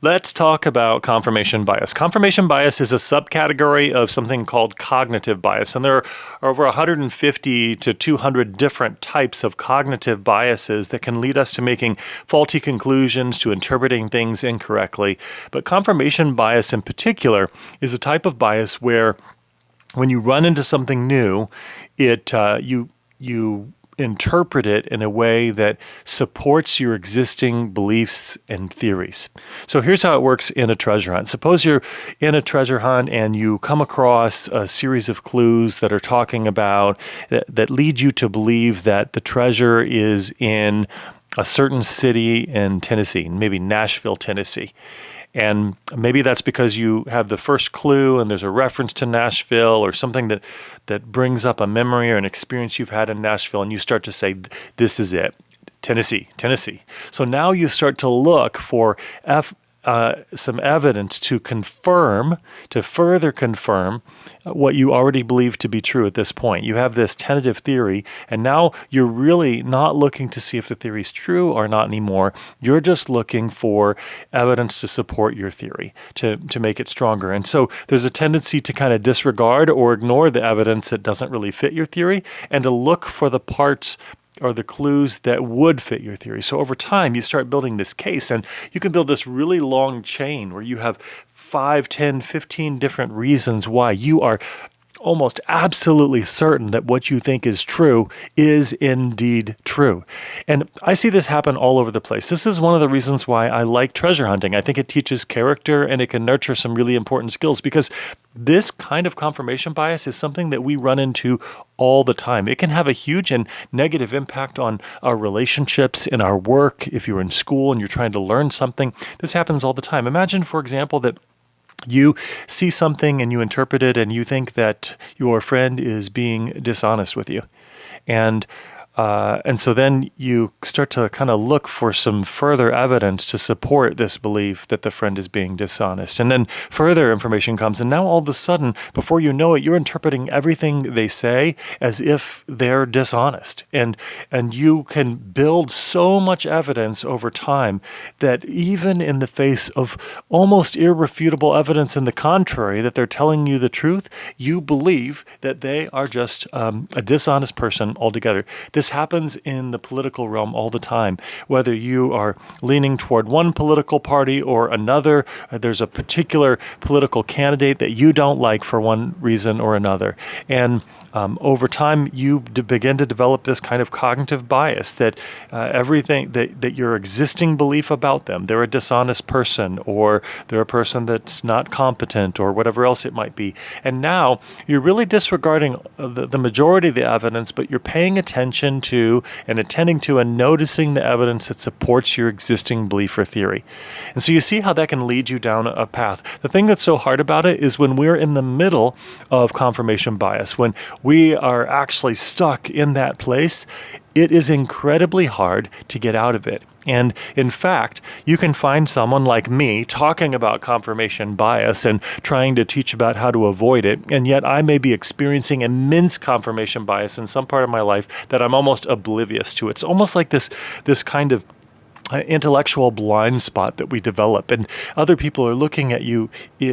Let's talk about confirmation bias. Confirmation bias is a subcategory of something called cognitive bias, and there are over 150 to 200 different types of cognitive biases that can lead us to making faulty conclusions, to interpreting things incorrectly. But confirmation bias in particular is a type of bias where when you run into something new, you interpret it in a way that supports your existing beliefs and theories. So here's how it works in a treasure hunt. Suppose you're in a treasure hunt and you come across a series of clues that are talking about, that lead you to believe that the treasure is in a certain city in Tennessee, maybe Nashville, Tennessee. And maybe that's because you have the first clue and there's a reference to Nashville or something that brings up a memory or an experience you've had in Nashville, and you start to say, this is it, Tennessee. So now you start to look for some evidence to further confirm what you already believe to be true at this point. You have this tentative theory, and now you're really not looking to see if the theory is true or not anymore. You're just looking for evidence to support your theory, to make it stronger. And so there's a tendency to kind of disregard or ignore the evidence that doesn't really fit your theory, and to look for the parts or the clues that would fit your theory. So over time, you start building this case, and you can build this really long chain where you have 5, 10, 15 different reasons why you are almost absolutely certain that what you think is true is indeed true. And I see this happen all over the place. This is one of the reasons why I like treasure hunting. I think it teaches character and it can nurture some really important skills, because this kind of confirmation bias is something that we run into all the time. It can have a huge and negative impact on our relationships, in our work. If you're in school and you're trying to learn something, this happens all the time. Imagine, for example, that you see something and you interpret it and you think that your friend is being dishonest with you. And so then you start to kind of look for some further evidence to support this belief that the friend is being dishonest. And then further information comes, and now all of a sudden, before you know it, you're interpreting everything they say as if they're dishonest. And you can build so much evidence over time that even in the face of almost irrefutable evidence in the contrary, that they're telling you the truth, you believe that they are just a dishonest person altogether. This happens in the political realm all the time. Whether you are leaning toward one political party or another, there's a particular political candidate that you don't like for one reason or another. And over time, you begin to develop this kind of cognitive bias that everything that your existing belief about them, they're a dishonest person, or they're a person that's not competent, or whatever else it might be. And now you're really disregarding the majority of the evidence, but you're paying attention to and attending to and noticing the evidence that supports your existing belief or theory. And so you see how that can lead you down a path. The thing that's so hard about it is when we're in the middle of confirmation bias, when we are actually stuck in that place, it is incredibly hard to get out of it. And in fact, you can find someone like me talking about confirmation bias and trying to teach about how to avoid it, and yet I may be experiencing immense confirmation bias in some part of my life that I'm almost oblivious to. It's almost like this kind of intellectual blind spot that we develop, and other people are looking at you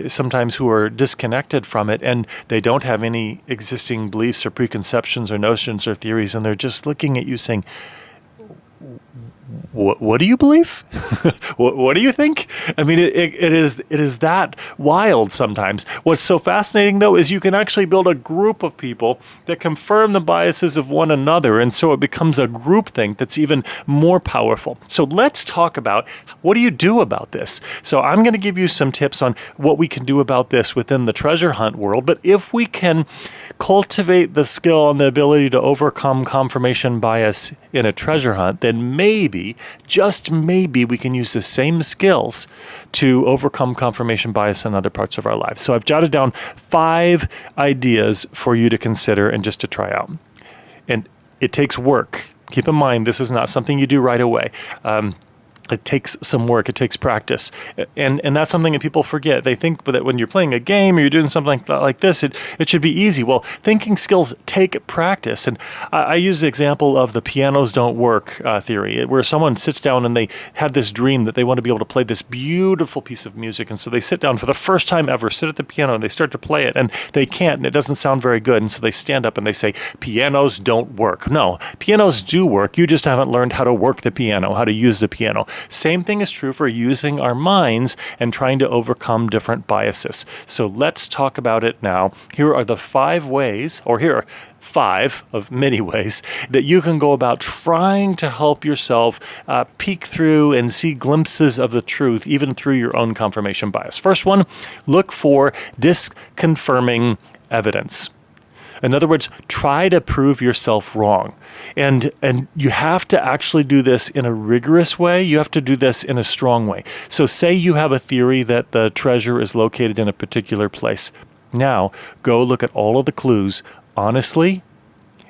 sometimes who are disconnected from it, and they don't have any existing beliefs or preconceptions or notions or theories, and they're just looking at you saying, what do you believe? What do you think? I mean, it is that wild sometimes. What's so fascinating, though, is you can actually build a group of people that confirm the biases of one another, and so it becomes a groupthink that's even more powerful. So let's talk about, what do you do about this? So I'm going to give you some tips on what we can do about this within the treasure hunt world, but if we can cultivate the skill and the ability to overcome confirmation bias in a treasure hunt, then maybe, just maybe, we can use the same skills to overcome confirmation bias in other parts of our lives. So I've jotted down 5 ideas for you to consider and just to try out. And it takes work. Keep in mind, this is not something you do right away. It takes some work. It takes practice. And that's something that people forget. They think that when you're playing a game or you're doing something like this, it should be easy. Well, thinking skills take practice. And I use the example of the pianos don't work theory, where someone sits down and they have this dream that they want to be able to play this beautiful piece of music. And so they sit down for the first time ever, sit at the piano, and they start to play it. And they can't, and it doesn't sound very good. And so they stand up and they say, pianos don't work. No, pianos do work. You just haven't learned how to work the piano, how to use the piano. Same thing is true for using our minds and trying to overcome different biases. So let's talk about it now. Here are the 5 ways, or here are 5 of many ways that you can go about trying to help yourself peek through and see glimpses of the truth, even through your own confirmation bias. First one, look for disconfirming evidence. In other words, try to prove yourself wrong. And you have to actually do this in a rigorous way. You have to do this in a strong way. So say you have a theory that the treasure is located in a particular place. Now, go look at all of the clues honestly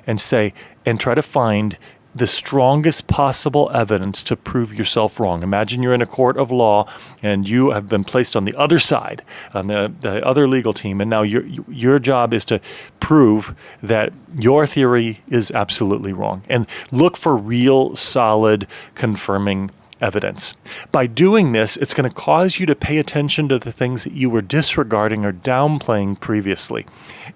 and try to find the strongest possible evidence to prove yourself wrong. Imagine you're in a court of law and you have been placed on the other side, on the other legal team, and now your job is to prove that your theory is absolutely wrong. And look for real, solid, confirming evidence. By doing this, it's going to cause you to pay attention to the things that you were disregarding or downplaying previously.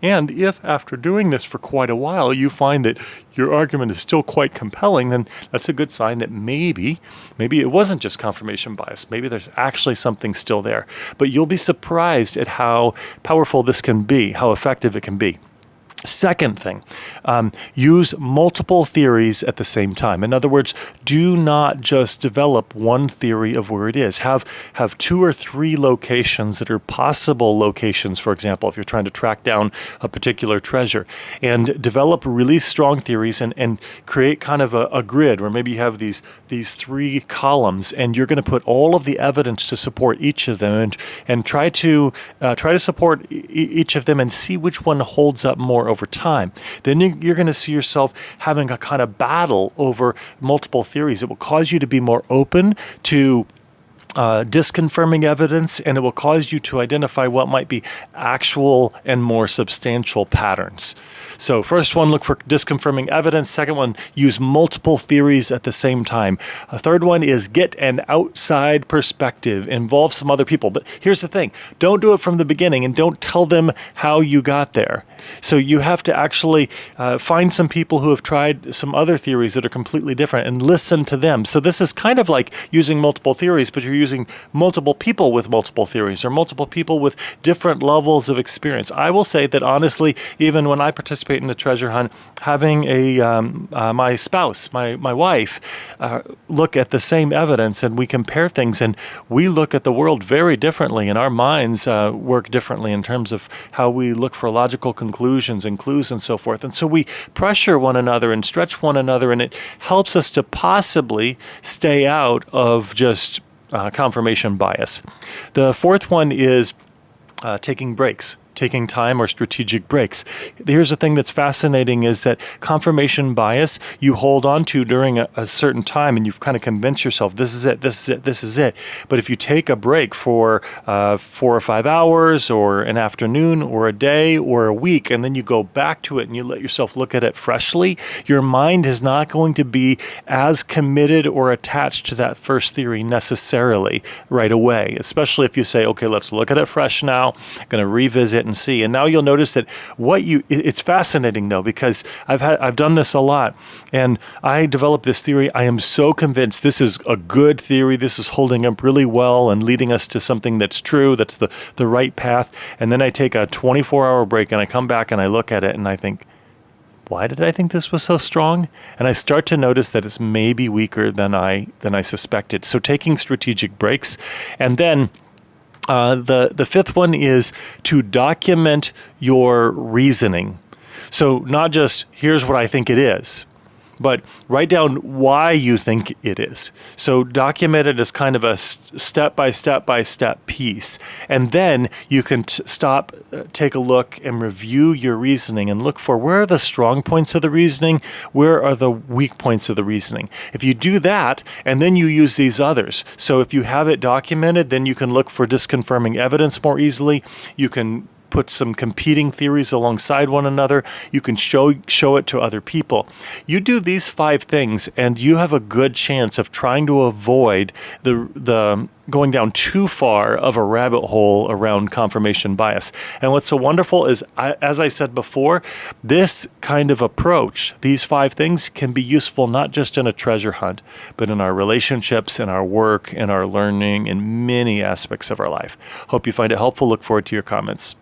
And if after doing this for quite a while, you find that your argument is still quite compelling, then that's a good sign that maybe it wasn't just confirmation bias. Maybe there's actually something still there. But you'll be surprised at how powerful this can be, how effective it can be. Second thing, use multiple theories at the same time. In other words, do not just develop one theory of where it is. Have 2 or 3 locations that are possible locations, for example, if you're trying to track down a particular treasure. And develop really strong theories and create kind of a grid where maybe you have these 3 columns, and you're going to put all of the evidence to support each of them and try to support each of them and see which one holds up more over time. Then you're going to see yourself having a kind of battle over multiple theories. It will cause you to be more open to disconfirming evidence, and it will cause you to identify what might be actual and more substantial patterns. So first one, look for disconfirming evidence. Second one, use multiple theories at the same time. A third one is get an outside perspective, involve some other people. But here's the thing, don't do it from the beginning and don't tell them how you got there. So you have to actually find some people who have tried some other theories that are completely different and listen to them. So this is kind of like using multiple theories, but you're using multiple people with multiple theories or multiple people with different levels of experience. I will say that honestly, even when I participate in the treasure hunt, having my spouse, my wife, look at the same evidence and we compare things, and we look at the world very differently, and our minds work differently in terms of how we look for logical conclusions and clues and so forth. And so we pressure one another and stretch one another, and it helps us to possibly stay out of just confirmation bias. The fourth one is taking breaks. Taking time or strategic breaks. Here's the thing that's fascinating is that confirmation bias you hold on to during a certain time and you've kind of convinced yourself this is it, this is it, this is it. But if you take a break for 4 or 5 hours or an afternoon or a day or a week, and then you go back to it and you let yourself look at it freshly, your mind is not going to be as committed or attached to that first theory necessarily right away, especially if you say, okay, let's look at it fresh now, I'm going to revisit and see. And now you'll notice that it's fascinating though, because I've done this a lot, and I developed this theory. I am so convinced this is a good theory. This is holding up really well and leading us to something that's true, that's the right path. And then I take a 24-hour break and I come back and I look at it and I think, why did I think this was so strong? And I start to notice that it's maybe weaker than I suspected. So taking strategic breaks. And then the fifth one is to document your reasoning. So not just, here's what I think it is, but write down why you think it is. So document it as kind of a step by step piece. And then you can stop, take a look and review your reasoning and look for where are the strong points of the reasoning, where are the weak points of the reasoning. If you do that, and then you use these others. So if you have it documented, then you can look for disconfirming evidence more easily. You can put some competing theories alongside one another. You can show it to other people. You do these 5 things and you have a good chance of trying to avoid the going down too far of a rabbit hole around confirmation bias. And what's so wonderful is, as I said before, this kind of approach, these 5 things, can be useful not just in a treasure hunt, but in our relationships, in our work, in our learning, in many aspects of our life. Hope you find it helpful. Look forward to your comments.